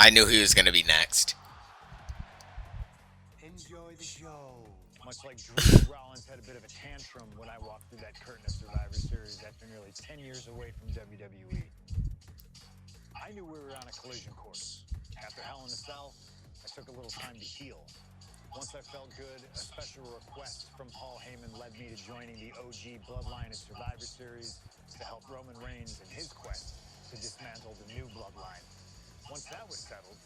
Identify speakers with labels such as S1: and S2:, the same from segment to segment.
S1: I knew he was going to be next.
S2: Enjoy the show. Much like Drew, Rollins had a bit of a tantrum when I walked through that curtain of Survivor Series after nearly 10 years away from WWE. I knew we were on a collision course. After Hell in a Cell, I took a little time to heal. Once I felt good, a special request from Paul Heyman led me to joining the OG Bloodline at Survivor Series to help Roman Reigns in his quest to dismantle the new Bloodline. Once that was settled,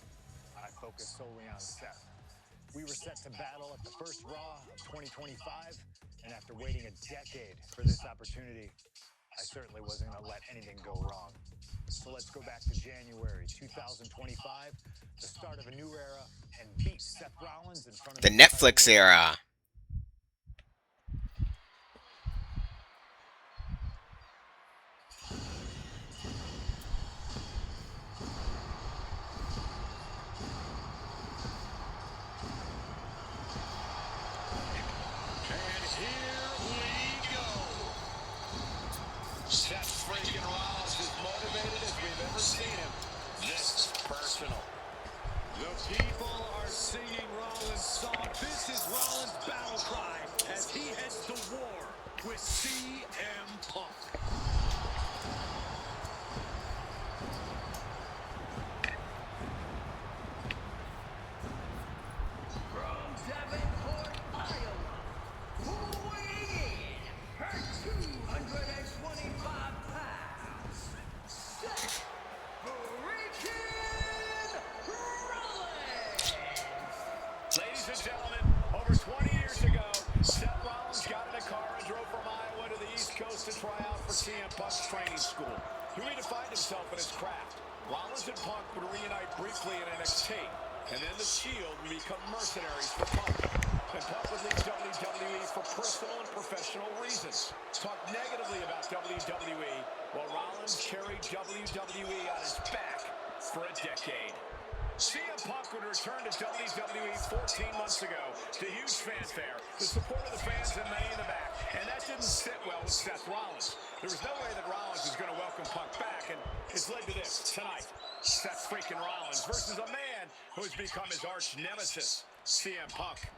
S2: I focused solely on Seth. We were set to battle at the first Raw of 2025, and after waiting a decade for this opportunity, I certainly wasn't going to let anything go wrong. So let's go back to January 2025, the start of a new era, and beat Seth Rollins in front of
S1: The Netflix era.
S3: Seth freaking Rollins is motivated as we've ever seen him. This is personal.
S4: The people are singing Rollins' song. This is Rollins' battle cry as he heads to war with CM Punk.
S5: From Davenport, Iowa, weighing in her 225 pounds, Seth freaking Rollins!
S3: Ladies and gentlemen, over 20 years ago, Seth Rollins got in a car and drove from Iowa to the East Coast to try out for CM Punk's training school. He redefined himself in his craft. Rollins and Punk would reunite briefly in NXT, and then the Shield would become mercenaries for Punk. And Punk would leave WWE for personal and professional reasons. Talk negatively about WWE, while Rollins carried WWE on his back for a decade. CM Punk would return to WWE 14 months ago to huge fanfare, the support of the fans and many in the back. And that didn't sit well with Seth Rollins. There was no way that Rollins was going to welcome Punk back, and it's led to this tonight. Seth freaking Rollins versus a man who has become his arch nemesis, CM Punk.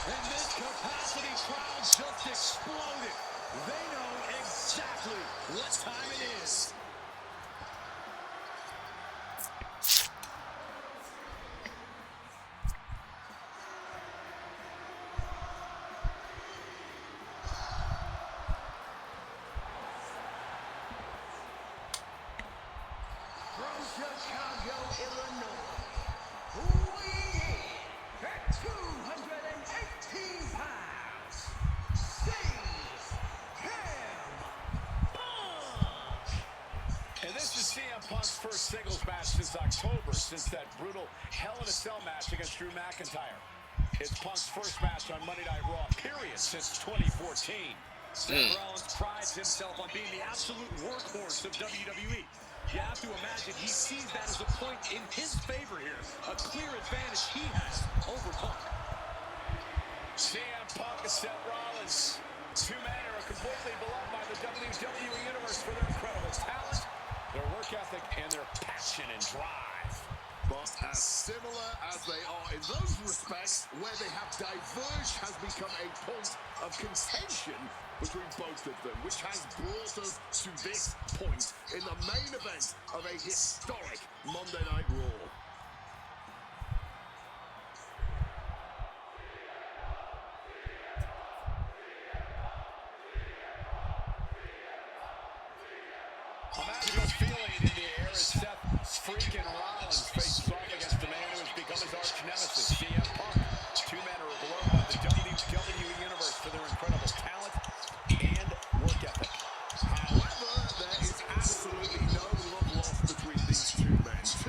S4: And this capacity crowd just exploded. They know exactly what time it is.
S5: From Chicago, Illinois, weighing in at 218 pounds, CM Punk!
S3: And this is CM Punk's first singles match since October, since that brutal Hell in a Cell match against Drew McIntyre. It's Punk's first match on Monday Night Raw, period, since 2014.
S4: Seth Rollins prides himself on being the absolute workhorse of WWE. You have to imagine he sees that as a point in his favor here, a clear advantage he has over Punk.
S3: CM Punk and Seth Rollins, two men who are completely beloved by the WWE Universe for their incredible talent, their work ethic, and their passion and drive.
S6: But as similar as they are in those respects, where they have diverged has become a point of contention between both of them, which has brought us to this point in the main event of a historic Monday Night Raw.
S3: Imagine the feeling in the air as Seth freaking Rollins faces off against the man who has become his arch nemesis, CM Punk. Two men who are beloved by the WWE Universe for their incredible talent and work ethic.
S6: However, there is absolutely no love lost between these two men. Two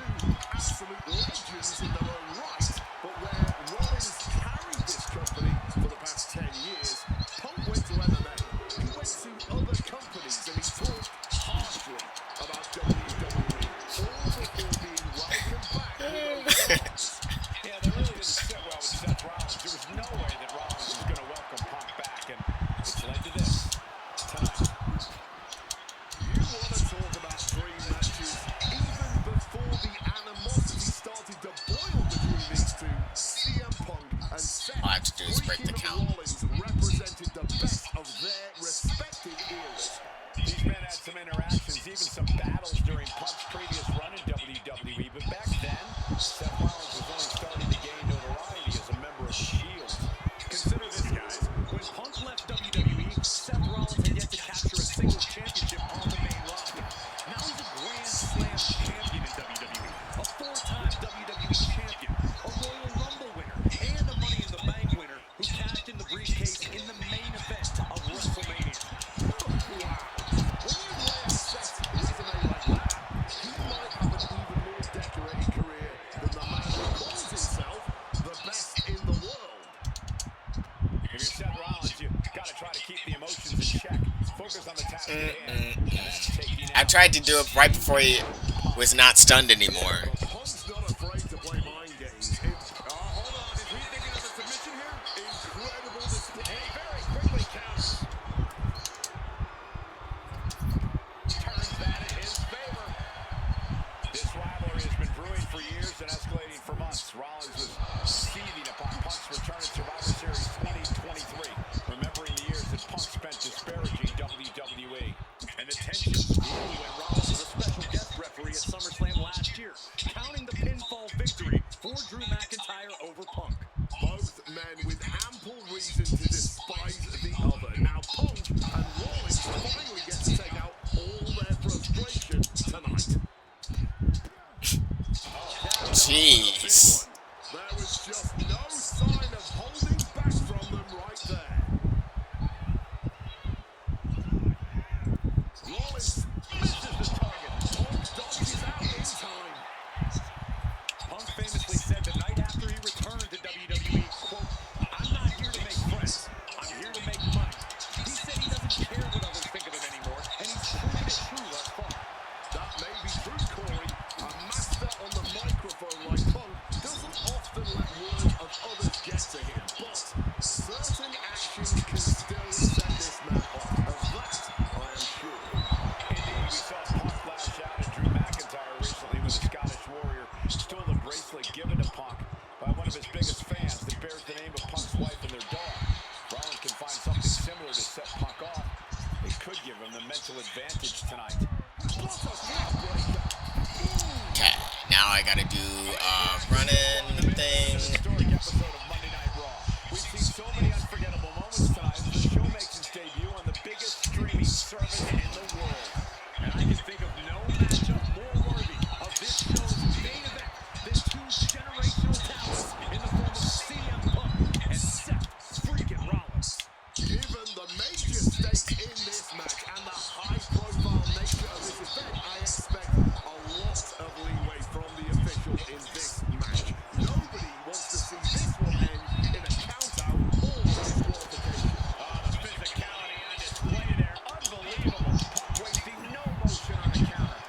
S6: absolute legends in their own right. But where Rollins carried this company for the past 10 years, Punk went to
S3: some interactions, even some battles during Punk's previous run in WWE, but back then, Seth Rollins was only starting to gain notoriety as a member of the Shield.
S4: Consider this, guys. When Punk left WWE, Seth Rollins had yet to capture a single championship on the main roster. Now he's a Grand Slam champion in WWE, a four-time WWE champion, a Royal Rumble winner, and a Money in the Bank winner who cashed in the briefcase in the main event of WrestleMania.
S6: Wow. When you lay out Seth's resume like that, he might have an even more decorated career than the man who calls himself the best in the world.
S3: If you're Seth Rollins, you gotta try to keep the emotions in check. Focus on the task at hand. And that's taking
S1: I
S3: out.
S1: tried to do it right before he was not stunned anymore.
S6: Punk's not afraid to play mind games. Hold on, is he thinking of a submission here? Incredible display.
S3: And he very quickly counters. Turns that in his favor. This rivalry has been brewing for years and escalating for months. Rollins was seething upon Punk's return at Survivor Series 2023, remembering the years that Punk spent disparaging WWE.
S4: And the tensions grew when Rollins was a special guest referee at SummerSlam last year, counting the pinfall victory for Drew McIntyre over Punk.
S6: Both men with ample reason to despise the other. Now Punk and Rollins finally get to take out all their frustration tonight.
S1: Jeez.
S6: There was just no sign of holding back from them right there. Rollins misses the target. Punk dodges out in time.
S4: Punk famously said the night after he returned to WWE, quote, "I'm not here to make friends. I'm here to make money." He said he doesn't care what others think of him anymore, and he's proven it true thus far.
S6: That may be true, Corey. A master on the microphone like Punk doesn't often let words of others get to him, but certain actions can still set this man off. Of that, I am sure.
S3: Indeed, we saw Punk lash out at Drew McIntyre recently with the Scottish Warrior stole the bracelet given to Punk by one of his biggest fans that bears the name of Punk's wife and their dog. Rollins can find something similar to set Punk off. It could give him the mental advantage tonight.
S1: Okay, now I gotta do running thing.
S3: Historic episode of Monday Night Raw. We've seen so many unforgettable moments tonight as the show makes its debut on the biggest streaming service in the world.
S4: And I can think of no matchup more worthy of this show's main event than two generational talents in the form of CM Punk and Seth freaking Rollins.
S6: Given the major stakes in this match and the high-profile nature of this event, I expect a lot of leeway from the officials in this match. Nobody wants to see this one end in a count-out or disqualification.
S3: The physicality on display there. Unbelievable. Punk wasting no motion on the counter.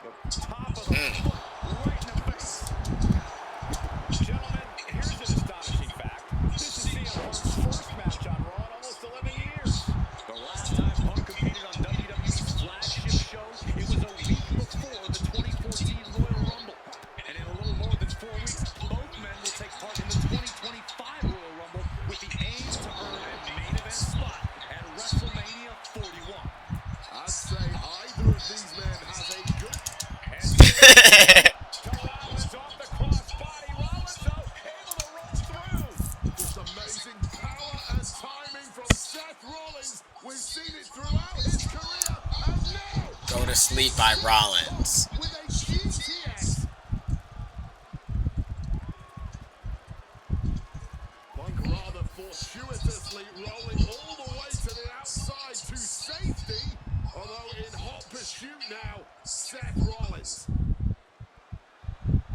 S3: The top of the foot right in the face. Gentlemen, here's an astonishing fact. This is CM Punk's first match on Raw in almost 11 years.
S4: The last time Punk competed on WWE's flagship show, it was a week before the 2014 Royal Rumble. And in a little more than 4 weeks, both men will take part in the 2025 Royal Rumble with the aim to earn a main event spot at WrestleMania 41.
S6: I'd say either of these men has a good...
S3: Rollins off the crossbody. Rollins, though, able to run through.
S6: Just amazing power and timing from Seth Rollins. We've seen it throughout his career, and now
S1: Go to Sleep by Rollins.
S6: with a GTS. Punk rather fortuitously rolling all the way to the outside to safety, although in hot pursuit now, Seth Rollins.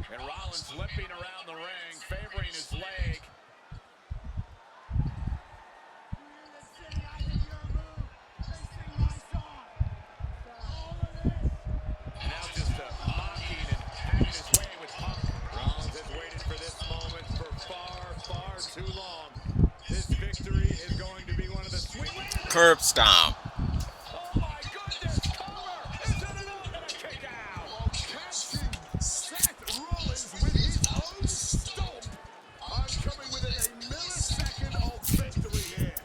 S3: And Rollins limping around the ring, favoring his leg. Now just mocking and having his way with Punk. Rollins has waited for this moment for far, far too long. This victory is going to be one of the sweet.
S1: Curb stomp.
S3: Oh my goodness, collar! Is it another kick out?
S6: Catching Seth Rollins with his own stomp. I'm coming within a millisecond of victory here.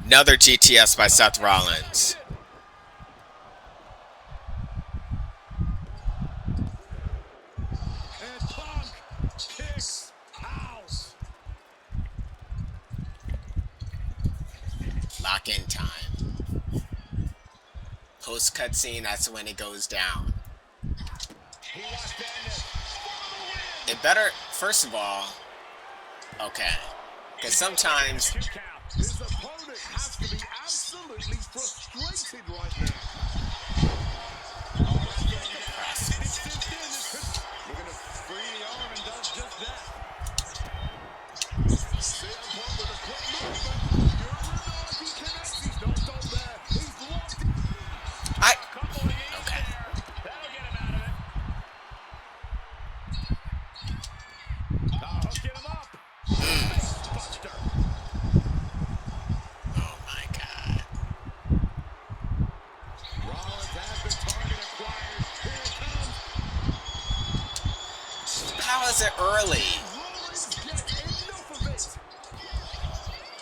S1: Another GTS by Seth Rollins.
S3: And Punk kicks out.
S1: Lock in time. Post cutscene, that's when it goes down.
S3: He wants to end it for the win.
S1: It better, first of all, okay. Because sometimes,
S3: 2 count.
S6: His opponent has to be absolutely frustrated right now.
S3: Looking to free the arm and does just that.
S6: CM Punk with a quick movement. Uranagi connects. He's not done there. He's locked in.
S3: Couple of games
S1: okay.
S3: there. That'll get him out of it. Hooking him up. Buster.
S1: Oh my god.
S3: Rollins has the target acquired. Here it comes.
S1: How is it early?
S6: Rollins get enough of it.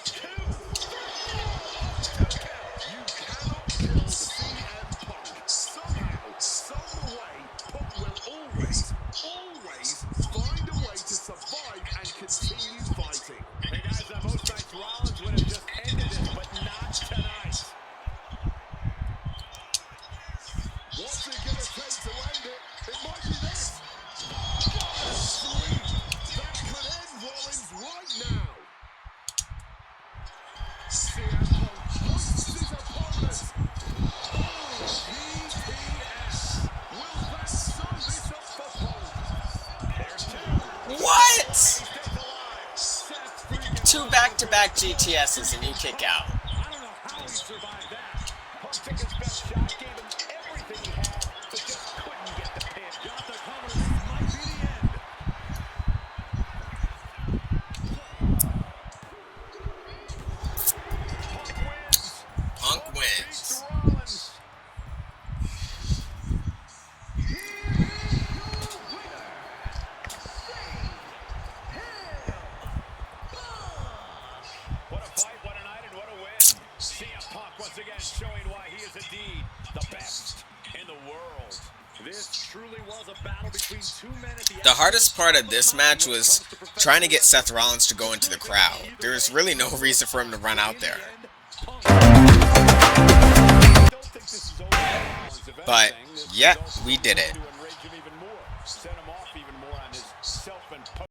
S3: 2.
S6: You cannot kill CM Punk. Somehow, some way, Punk will always find a way to survive and continue fighting.
S3: Hey guys, on most nights Rollins would have just ended this, but not tonight.
S6: What's it gonna take to end it? It might be this. Sweet. That could end Rollins right now. CM Punk hoists his opponent. Oh, GTS. Will that sum this up for Punk?
S3: There's 2.
S1: What?
S3: Stays alive.
S6: Seth freaking
S1: 2 back-to-back GTSs and you kick out.
S3: I don't know how he survived that. Punk took his best shot, gave him everything he had, but just couldn't get the pin.
S4: Got the cover. This might be the end.
S3: Punk
S1: Punk
S3: wins.
S1: wins.
S3: Beats Rollins. What a fight, what a night, and what a win. CM Punk once again showing why he is indeed the best in the world.
S4: This truly was a battle between 2 men at the
S1: The hardest part of this match was trying to get Seth Rollins to go into the crowd. There's really no reason for him to run out there. But, yeah, we did it.
S3: Send him off even more on his self-imposed